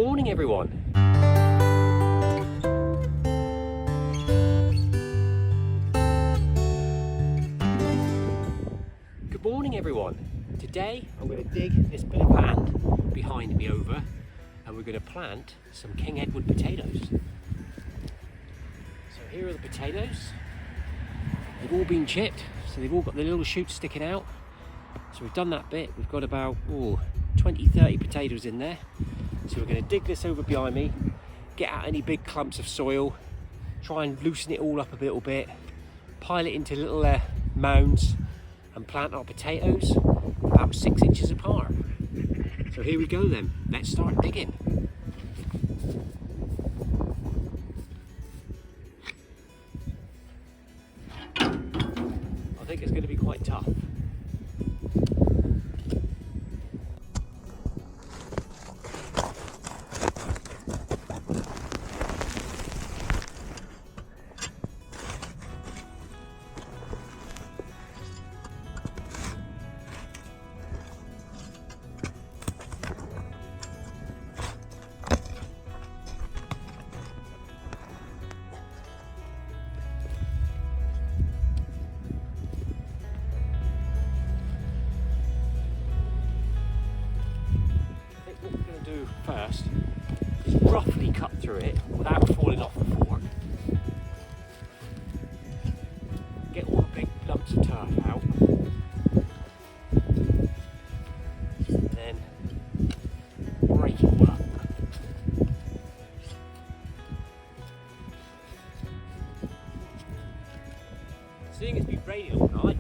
morning, everyone. Good morning, everyone. Today I'm going to dig this bit of land behind me over and we're going to plant some King Edward potatoes. So here are the potatoes. They've all been chipped, so they've all got the little shoots sticking out. So we've done that bit. We've got about 20-30 potatoes in there. So we're going to dig this over behind me, get out any big clumps of soil, try and loosen it all up a little bit, pile it into little mounds and plant our potatoes about 6 inches apart. So here we go then, let's start digging. I think it's going to be quite tough. First is roughly cut through it without falling off the fork. Get all the big lumps of turf out, and then break it all up. Seeing it's been raining all night,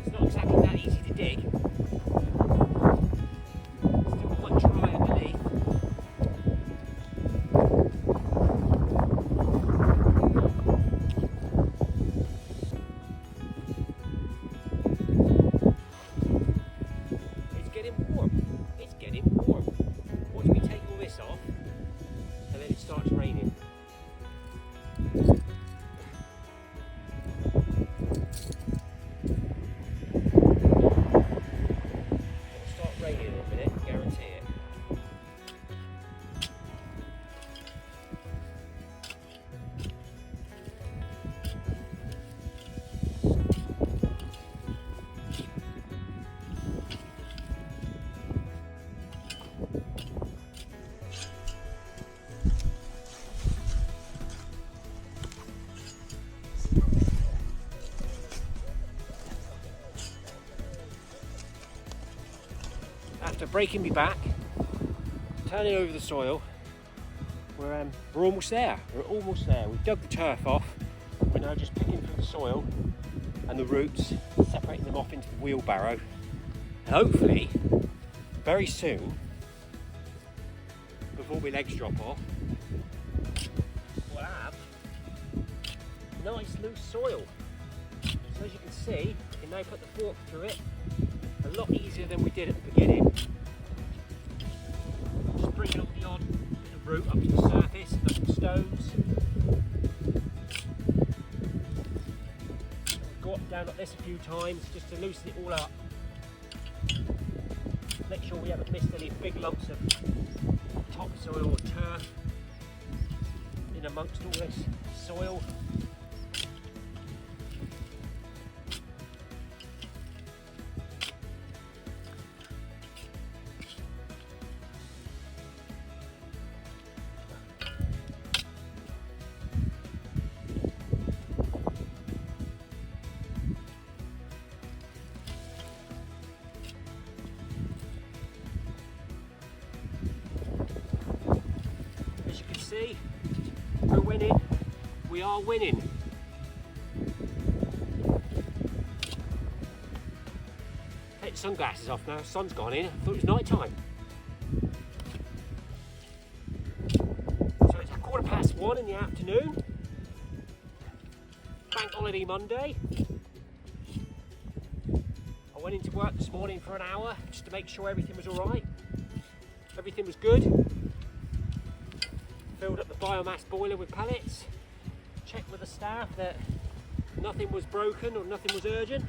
it's not exactly that easy to dig. After breaking me back, turning over the soil, we're almost there. We're almost there. We've dug the turf off. We're now just picking through the soil and the roots, separating them off into the wheelbarrow. And hopefully, very soon, before my legs drop off, we'll have nice loose soil. So as you can see, you can now put the fork through it a lot easier than we did at the beginning. Just bringing up the odd bit of root up to the surface, up some stones. Go up and down like this a few times just to loosen it all up. Make sure we haven't missed any big lumps of topsoil or turf in amongst all this soil. See, we're winning. We are winning. Take the sunglasses off now. The sun's gone in. I thought it was night time. So it's 1:15 in the afternoon. Bank holiday Monday. I went into work this morning for an hour just to make sure everything was all right. Everything was good. Filled up the biomass boiler with pellets, checked with the staff that nothing was broken or nothing was urgent.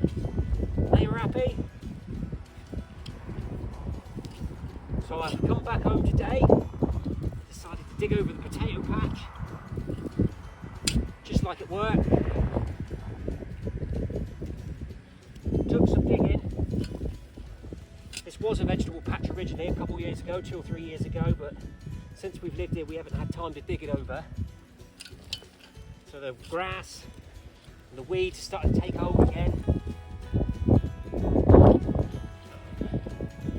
They were happy. So I've come back home today, dig over the potato patch, just like at work. Took some digging. This was a vegetable patch originally a couple of years ago, 2 or 3 years ago, but since we've lived here we haven't had time to dig it over. So the grass and the weeds started to take hold again.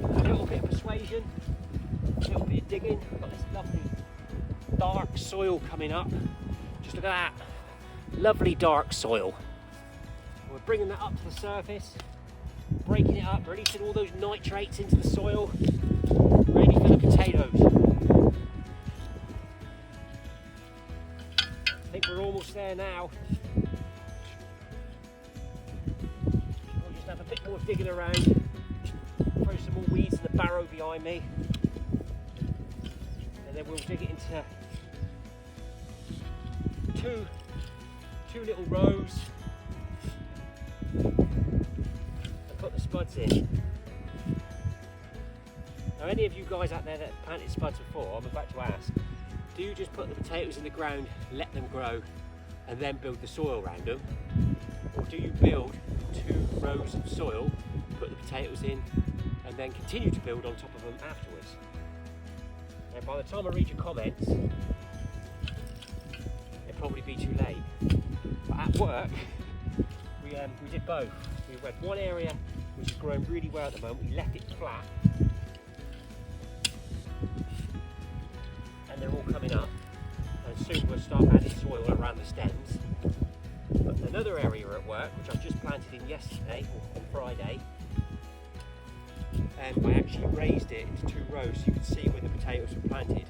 A little bit of persuasion, a little bit of digging. We've got this lovely dark soil coming up. Just look at that, lovely dark soil. We're bringing that up to the surface, breaking it up, releasing all those nitrates into the soil, ready for the potatoes. I think we're almost there now. We'll just have a bit more digging around, throw some more weeds in the barrow behind me, and then we'll dig it into two little rows and put the spuds in. Now, any of you guys out there that have planted spuds before, I'm about to ask, do you just put the potatoes in the ground, let them grow, and then build the soil around them? Or do you build 2 rows of soil, put the potatoes in, and then continue to build on top of them afterwards? Now, by the time I read your comments, it'll probably be too late. But at work, we did both. We had one area which is growing really well at the moment. We left it flat, and they're all coming up, and soon we'll start adding soil around the stems. But another area at work, which I've just planted in yesterday, on Friday, and I actually raised it into 2 rows so you can see where the potatoes were planted.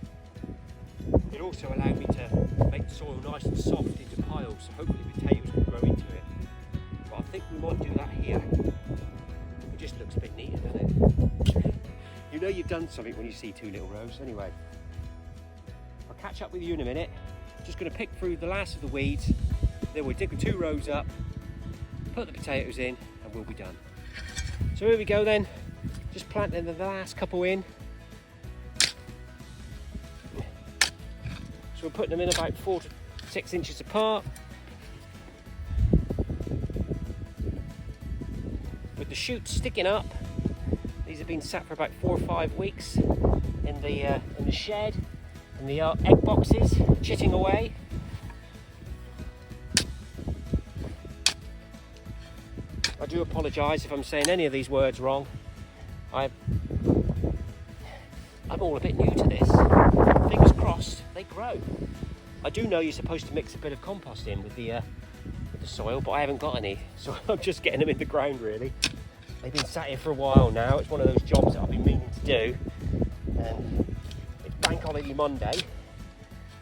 It also allowed me to make the soil nice and soft into piles, so hopefully potatoes can grow into it. But I think we might do that here. It just looks a bit neater, doesn't it? You know you've done something when you see 2 little rows. Anyway, I'll catch up with you in a minute. Just going to pick through the last of the weeds, then we'll dig the 2 rows up, put the potatoes in, and we'll be done. So here we go then, just planting the last couple in. So we're putting them in about 4 to 6 inches apart. With the shoots sticking up. These have been sat for about 4 or 5 weeks in the shed, in the egg boxes, chitting away. I do apologise if I'm saying any of these words wrong. I'm all a bit new to this. Fingers crossed they grow. I do know you're supposed to mix a bit of compost in with the soil, but I haven't got any, so I'm just getting them in the ground really. They've been sat here for a while now. It's one of those jobs that I've been meaning to do, and it's Bank Holiday Monday.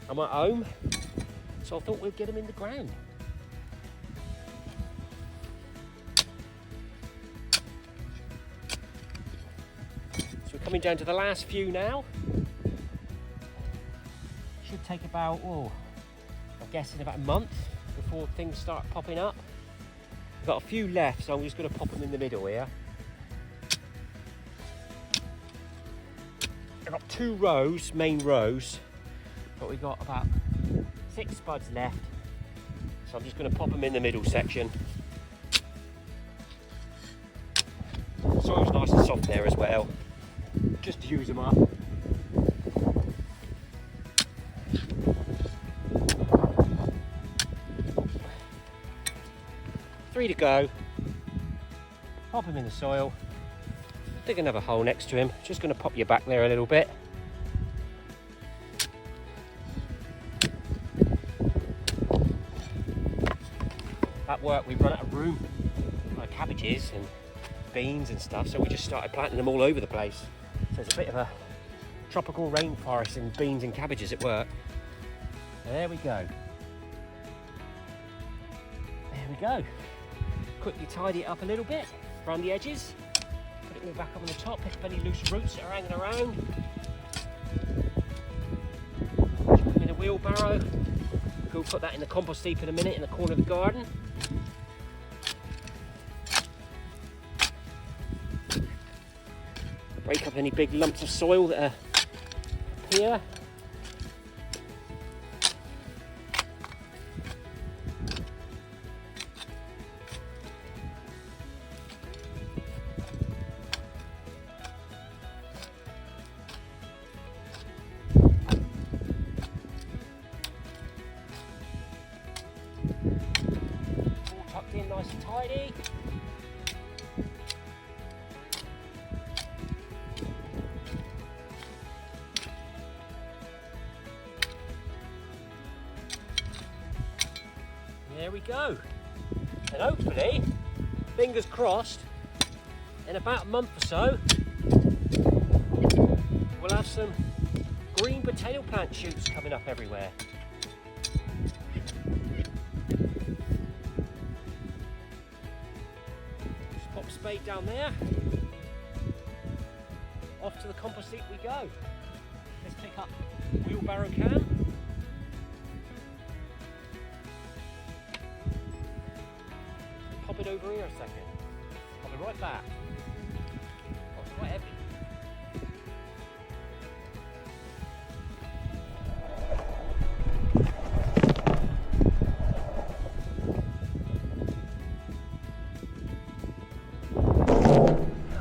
I'm at home, so I thought we'd get them in the ground. So we're coming down to the last few now. Should take about, I'm guessing about a month before things start popping up. We've got a few left, so I'm just going to pop them in the middle here. I've got 2 rows, main rows, but we've got about 6 spuds left, so I'm just going to pop them in the middle section. Soil's nice and soft there as well, just to use them up. 3 to go. Pop him in the soil. Dig another hole next to him. Just going to pop you back there a little bit. At work we run out of room for cabbages and beans and stuff, so we just started planting them all over the place. So there's a bit of a tropical rainforest in beans and cabbages at work. There we go. There we go. Quickly tidy it up a little bit around the edges. Put it back up on the top, pick up any loose roots that are hanging around. Put them in a wheelbarrow. Go put that in the compost heap in a minute in the corner of the garden. Break up any big lumps of soil that are here. Ready? There we go. And hopefully, fingers crossed, in about a month or so, we'll have some green potato plant shoots coming up everywhere. Just pop a spade down there. Off to the compost heap we go. Let's pick up wheelbarrow can. Pop it over here a second. Pop it right back. Oh, it's quite heavy.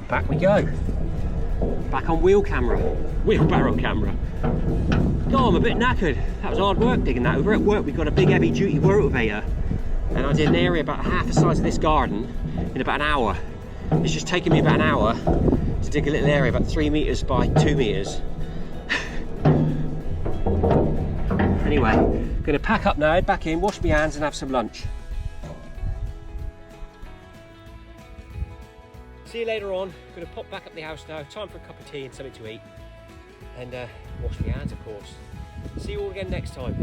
Back we go. Back on wheelbarrow camera. Oh, I'm a bit knackered. That was hard work digging that over. At work we've got a big heavy duty rotavator, and I did an area about half the size of this garden in about an hour. It's just taken me about an hour to dig a little area about 3 meters by 2 meters. Anyway, gonna pack up now, head back in, wash my hands and have some lunch. See you later on. Gonna pop back up the house now. Time for a cup of tea and something to eat. And wash my hands, of course. See you all again next time.